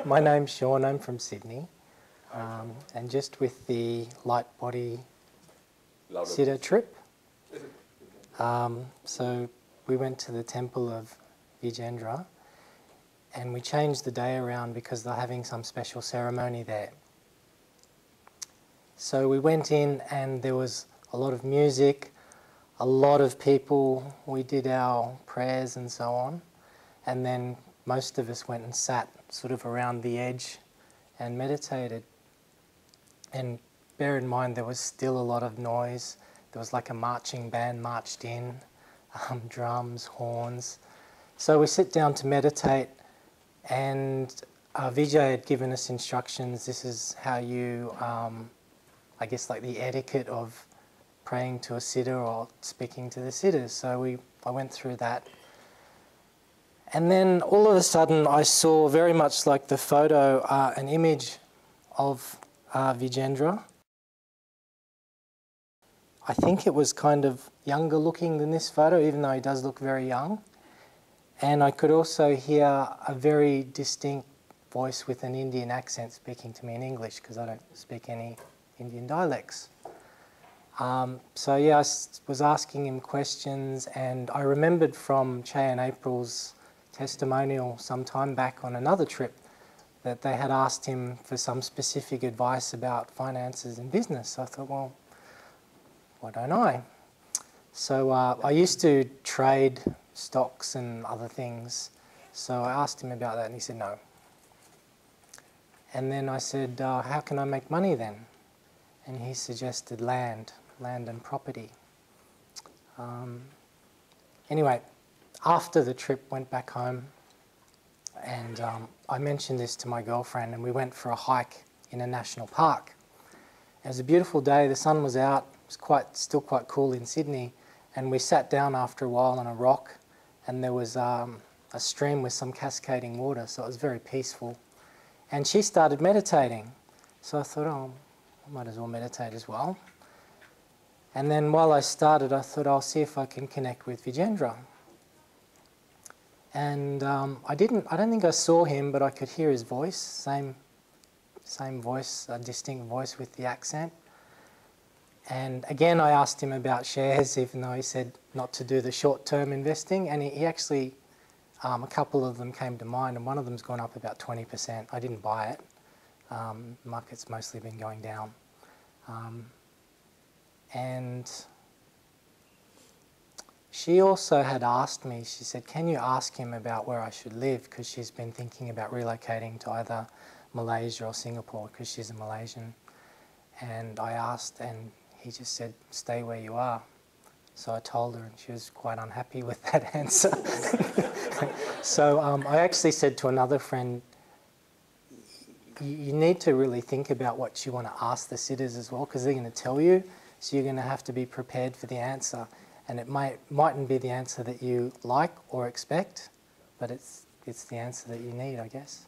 My name's Sean, I'm from Sydney, and just with the light body Siddha trip. So we went to the temple of Vijay and we changed the day around because they're having some special ceremony there. So we went in and there was a lot of music, a lot of people, we did our prayers and so on, and then most of us went and sat sort of around the edge and meditated. And bear in mind there was still a lot of noise. There was like a marching band marched in, drums, horns. So we sit down to meditate, and Vijay had given us instructions. This is how you, I guess like the etiquette of praying to a Siddha or speaking to the Siddhas. So I went through that. And then all of a sudden I saw very much like the photo, an image of Vijay. I think it was kind of younger looking than this photo, even though he does look very young. And I could also hear a very distinct voice with an Indian accent speaking to me in English, because I don't speak any Indian dialects. So yeah, I was asking him questions, and I remembered from Che and April's testimonial some time back on another trip that they had asked him for some specific advice about finances and business. So I thought, well, why don't I? So I used to trade stocks and other things, so I asked him about that and he said no. And then I said, how can I make money then? And he suggested land and property. Anyway, after the trip, went back home, and I mentioned this to my girlfriend, and we went for a hike in a national park. It was a beautiful day, the sun was out, it was still quite cool in Sydney, and we sat down after a while on a rock, and there was a stream with some cascading water, so it was very peaceful. And she started meditating, so I thought, oh, I might as well meditate as well. And then while I started, I thought I'll see if I can connect with Vijay. And I don't think I saw him, but I could hear his voice, same voice, a distinct voice with the accent. And again, I asked him about shares, even though he said not to do the short-term investing. And he actually, a couple of them came to mind, and one of them's gone up about 20%. I didn't buy it. The market's mostly been going down. And she also had asked me, she said, can you ask him about where I should live? Because she's been thinking about relocating to either Malaysia or Singapore, because she's a Malaysian. And I asked, and he just said, stay where you are. So I told her, and she was quite unhappy with that answer. So I actually said to another friend, you need to really think about what you want to ask the Siddhas as well, because they're going to tell you, so you're going to have to be prepared for the answer. And it mightn't be the answer that you like or expect, but it's the answer that you need, I guess.